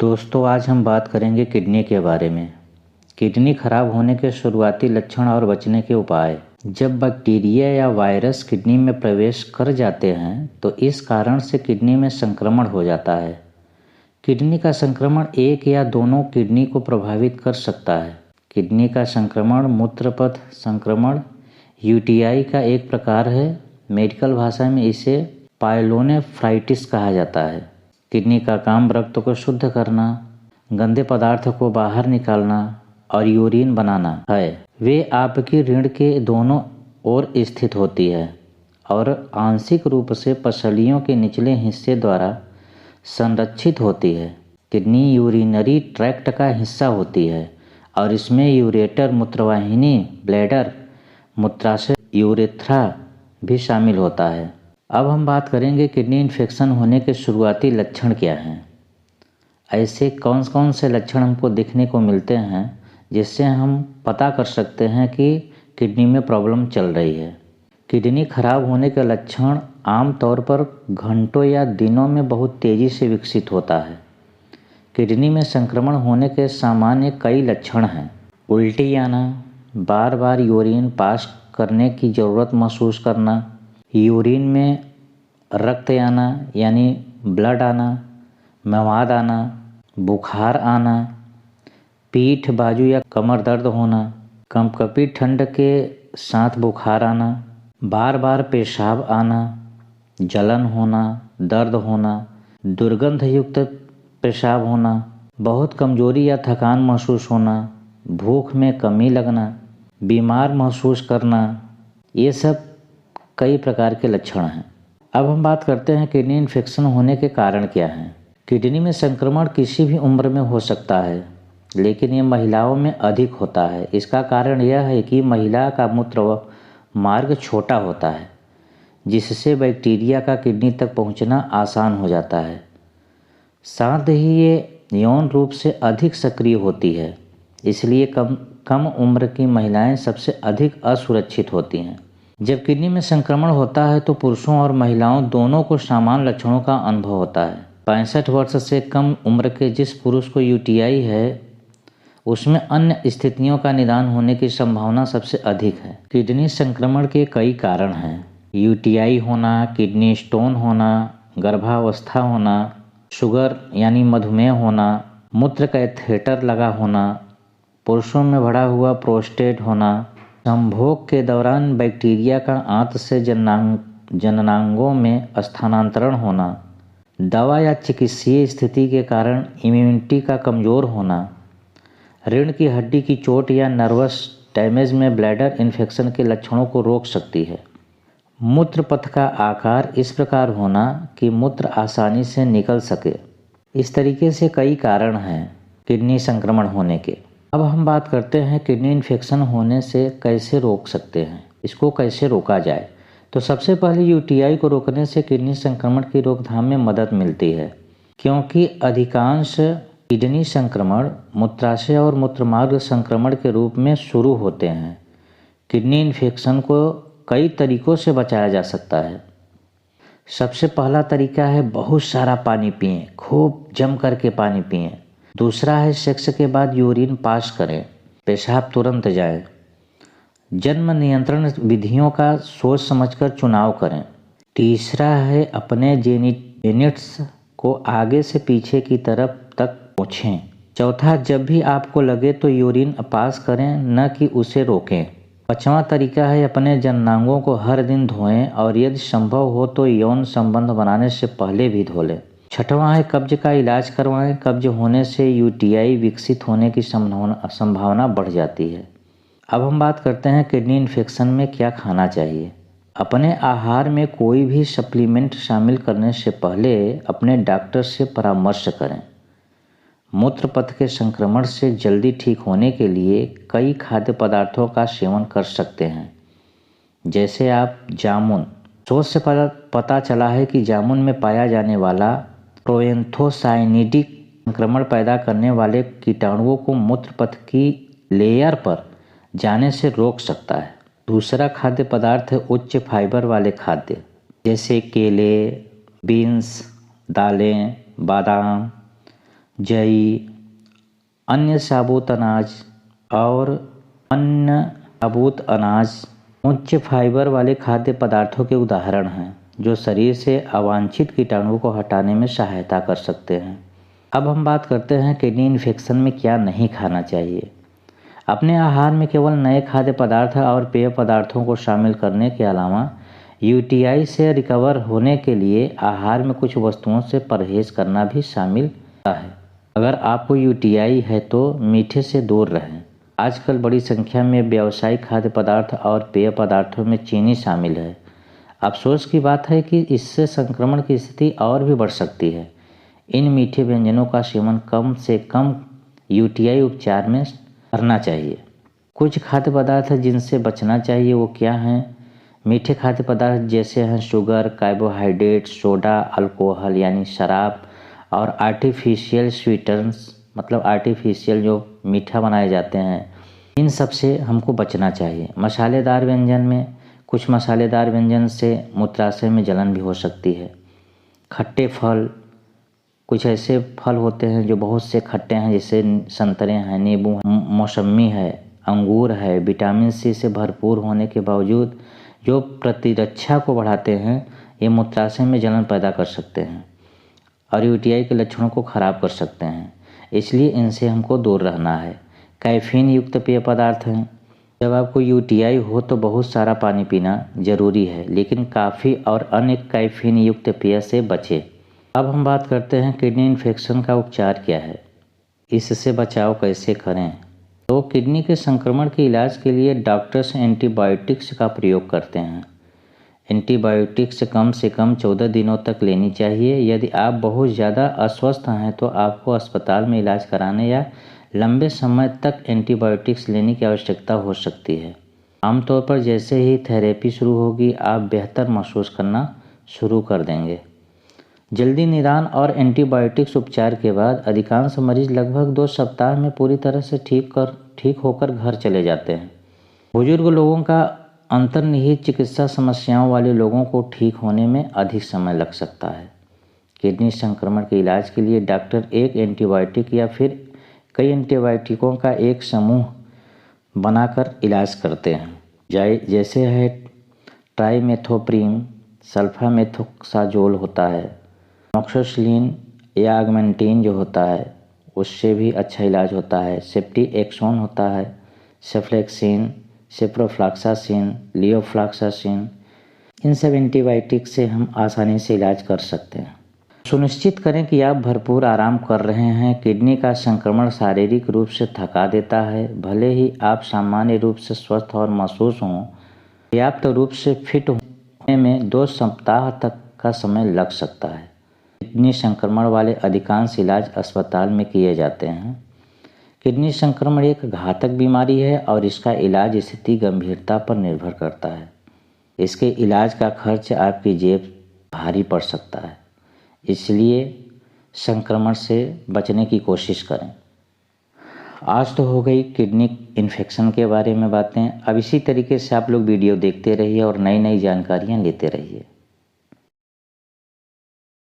दोस्तों आज हम बात करेंगे किडनी के बारे में। किडनी खराब होने के शुरुआती लक्षण और बचने के उपाय। जब बैक्टीरिया या वायरस किडनी में प्रवेश कर जाते हैं तो इस कारण से किडनी में संक्रमण हो जाता है। किडनी का संक्रमण एक या दोनों किडनी को प्रभावित कर सकता है। किडनी का संक्रमण मूत्रपथ संक्रमण यूटीआई का एक प्रकार है। मेडिकल भाषा में इसे पायलोनेफ्राइटिस कहा जाता है। किडनी का काम रक्त को शुद्ध करना, गंदे पदार्थ को बाहर निकालना और यूरिन बनाना है। वे आपकी रीढ़ के दोनों ओर स्थित होती है और आंशिक रूप से पसलियों के निचले हिस्से द्वारा संरक्षित होती है। किडनी यूरिनरी ट्रैक्ट का हिस्सा होती है और इसमें यूरेटर मूत्रवाहिनी, ब्लैडर, मूत्राशय, यूरेथ्रा भी शामिल होता है। अब हम बात करेंगे किडनी इन्फेक्शन होने के शुरुआती लक्षण क्या हैं। ऐसे कौन कौन से लक्षण हमको देखने को मिलते हैं जिससे हम पता कर सकते हैं कि किडनी में प्रॉब्लम चल रही है। किडनी खराब होने के लक्षण आमतौर पर घंटों या दिनों में बहुत तेज़ी से विकसित होता है। किडनी में संक्रमण होने के सामान्य कई लक्षण हैं। उल्टी आना, बार बार यूरिन पास करने की ज़रूरत महसूस करना, यूरिन में रक्त आना यानी ब्लड आना, मवाद आना, बुखार आना, पीठ, बाजू या कमर दर्द होना, कंपकपी ठंड के साथ बुखार आना, बार बार पेशाब आना, जलन होना, दर्द होना, दुर्गंध युक्त पेशाब होना, बहुत कमजोरी या थकान महसूस होना, भूख में कमी लगना, बीमार महसूस करना, ये सब कई प्रकार के लक्षण हैं। अब हम बात करते हैं किडनी इन्फेक्शन होने के कारण क्या हैं। किडनी में संक्रमण किसी भी उम्र में हो सकता है, लेकिन ये महिलाओं में अधिक होता है। इसका कारण यह है कि महिला का मूत्र मार्ग छोटा होता है, जिससे बैक्टीरिया का किडनी तक पहुंचना आसान हो जाता है। साथ ही ये यौन रूप से अधिक सक्रिय होती है, इसलिए कम उम्र की महिलाएं सबसे अधिक असुरक्षित होती हैं। जब किडनी में संक्रमण होता है तो पुरुषों और महिलाओं दोनों को समान लक्षणों का अनुभव होता है। 65 वर्ष से कम उम्र के जिस पुरुष को यूटीआई है उसमें अन्य स्थितियों का निदान होने की संभावना सबसे अधिक है। किडनी संक्रमण के कई कारण हैं। यूटीआई होना, किडनी स्टोन होना, गर्भावस्था होना, शुगर यानी मधुमेह होना, मूत्र कैथेटर लगा होना, पुरुषों में बढ़ा हुआ प्रोस्टेट होना, संभोग के दौरान बैक्टीरिया का आंत से जननांगों में स्थानांतरण होना, दवा या चिकित्सीय स्थिति के कारण इम्यूनिटी का कमज़ोर होना, रीढ़ की हड्डी की चोट या नर्वस डैमेज में ब्लैडर इन्फेक्शन के लक्षणों को रोक सकती है। मूत्रपथ का आकार इस प्रकार होना कि मूत्र आसानी से निकल सके। इस तरीके से कई कारण हैं किडनी संक्रमण होने के। अब हम बात करते हैं किडनी इन्फेक्शन होने से कैसे रोक सकते हैं, इसको कैसे रोका जाए। तो सबसे पहले यूटीआई को रोकने से किडनी संक्रमण की रोकथाम में मदद मिलती है, क्योंकि अधिकांश किडनी संक्रमण मूत्राशय और मूत्रमार्ग संक्रमण के रूप में शुरू होते हैं। किडनी इन्फेक्शन को कई तरीकों से बचाया जा सकता है। सबसे पहला तरीका है बहुत सारा पानी पिएं, खूब जम करके पानी पिएं। दूसरा है सेक्स के बाद यूरिन पास करें, पेशाब तुरंत जाए। जन्म नियंत्रण विधियों का सोच समझकर चुनाव करें। तीसरा है अपने जेनिट्स को आगे से पीछे की तरफ तक पोंछें। चौथा, जब भी आपको लगे तो यूरिन पास करें, न कि उसे रोकें। पांचवा तरीका है अपने जननांगों को हर दिन धोएं और यदि संभव हो तो यौन संबंध बनाने से पहले भी धो लें। छठवां है कब्ज का इलाज करवाएं। कब्ज होने से यूटीआई विकसित होने की संभावना बढ़ जाती है। अब हम बात करते हैं किडनी इन्फेक्शन में क्या खाना चाहिए। अपने आहार में कोई भी सप्लीमेंट शामिल करने से पहले अपने डॉक्टर से परामर्श करें। मूत्रपथ के संक्रमण से जल्दी ठीक होने के लिए कई खाद्य पदार्थों का सेवन कर सकते हैं, जैसे आप जामुन। शोध से पता चला है कि जामुन में पाया जाने वाला प्रोएंथोसाइनिडिक संक्रमण पैदा करने वाले कीटाणुओं को मूत्रपथ की लेयर पर जाने से रोक सकता है। दूसरा खाद्य पदार्थ है उच्च फाइबर वाले खाद्य, जैसे केले, बीन्स, दालें, बादाम, जई, अन्य साबुत अनाज और अन्य साबुत अनाज उच्च फाइबर वाले खाद्य पदार्थों के उदाहरण हैं जो शरीर से अवांछित कीटाणुओं को हटाने में सहायता कर सकते हैं। अब हम बात करते हैं किडनी इन्फेक्शन में क्या नहीं खाना चाहिए। अपने आहार में केवल नए खाद्य पदार्थ और पेय पदार्थों को शामिल करने के अलावा यूटीआई से रिकवर होने के लिए आहार में कुछ वस्तुओं से परहेज करना भी शामिल है। अगर आपको यूटीआई है तो मीठे से दूर रहें। आजकल बड़ी संख्या में व्यावसायिक खाद्य पदार्थ और पेय पदार्थों में चीनी शामिल है। अफसोस की बात है कि इससे संक्रमण की स्थिति और भी बढ़ सकती है। इन मीठे व्यंजनों का सेवन कम से कम यूटीआई उपचार में करना चाहिए। कुछ खाद्य पदार्थ जिनसे बचना चाहिए वो क्या हैं? मीठे खाद्य पदार्थ जैसे हैं शुगर, कार्बोहाइड्रेट, सोडा, अल्कोहल यानी शराब और आर्टिफिशियल स्वीटनर्स मतलब आर्टिफिशियल जो मीठा बनाए जाते हैं, इन सब से हमको बचना चाहिए। मसालेदार व्यंजन में कुछ मसालेदार व्यंजन से मूत्राशय में जलन भी हो सकती है। खट्टे फल, कुछ ऐसे फल होते हैं जो बहुत से खट्टे हैं जैसे संतरे हैं, नींबू, मौसमी है, अंगूर है, विटामिन सी से भरपूर होने के बावजूद जो प्रतिरक्षा को बढ़ाते हैं, ये मूत्राशय में जलन पैदा कर सकते हैं और यूटीआई के लक्षणों को खराब कर सकते हैं। इसलिए इनसे हमको दूर रहना है। कैफीन युक्त पेय पदार्थ हैं। जब आपको यूटीआई हो तो बहुत सारा पानी पीना जरूरी है, लेकिन काफ़ी और अन्य कैफीन युक्त पेय से बचें। अब हम बात करते हैं किडनी इन्फेक्शन का उपचार क्या है, इससे बचाव कैसे करें। तो किडनी के संक्रमण के इलाज के लिए डॉक्टर्स एंटीबायोटिक्स का प्रयोग करते हैं। एंटीबायोटिक्स कम से कम 14 दिनों तक लेनी चाहिए। यदि आप बहुत ज़्यादा अस्वस्थ हैं तो आपको अस्पताल में इलाज कराने या लंबे समय तक एंटीबायोटिक्स लेने की आवश्यकता हो सकती है। आमतौर पर जैसे ही थेरेपी शुरू होगी आप बेहतर महसूस करना शुरू कर देंगे। जल्दी निदान और एंटीबायोटिक्स उपचार के बाद अधिकांश मरीज लगभग 2 सप्ताह में पूरी तरह से ठीक होकर घर चले जाते हैं। बुजुर्ग लोगों का अंतर्निहित चिकित्सा समस्याओं वाले लोगों को ठीक होने में अधिक समय लग सकता है। किडनी संक्रमण के इलाज के लिए डॉक्टर एक एंटीबायोटिक या फिर कई एंटीबायोटिकों का एक समूह बनाकर इलाज करते हैं। जैसे है ट्राइमेथोप्रिम, सल्फामेथोक्साजोल होता है, मॉक्सोसिलिन या ऑगमेंटिन जो होता है उससे भी अच्छा इलाज होता है। सेफ्टिएक्सोन होता है, सेफ्लेक्सिन, सिप्रोफ्लॉक्सासिन, लियोफ्लॉक्सासिन, इन सब एंटीबायोटिक से हम आसानी से इलाज कर सकते हैं। सुनिश्चित करें कि आप भरपूर आराम कर रहे हैं। किडनी का संक्रमण शारीरिक रूप से थका देता है। भले ही आप सामान्य रूप से स्वस्थ और महसूस हों, पर्याप्त रूप से फिट होने में 2 सप्ताह तक का समय लग सकता है। किडनी संक्रमण वाले अधिकांश इलाज अस्पताल में किए जाते हैं। किडनी संक्रमण एक घातक बीमारी है और इसका इलाज स्थिति गंभीरता पर निर्भर करता है। इसके इलाज का खर्च आपकी जेब भारी पड़ सकता है, इसलिए संक्रमण से बचने की कोशिश करें। आज तो हो गई किडनी इन्फेक्शन के बारे में बातें। अब इसी तरीके से आप लोग वीडियो देखते रहिए और नई नई जानकारियाँ लेते रहिए।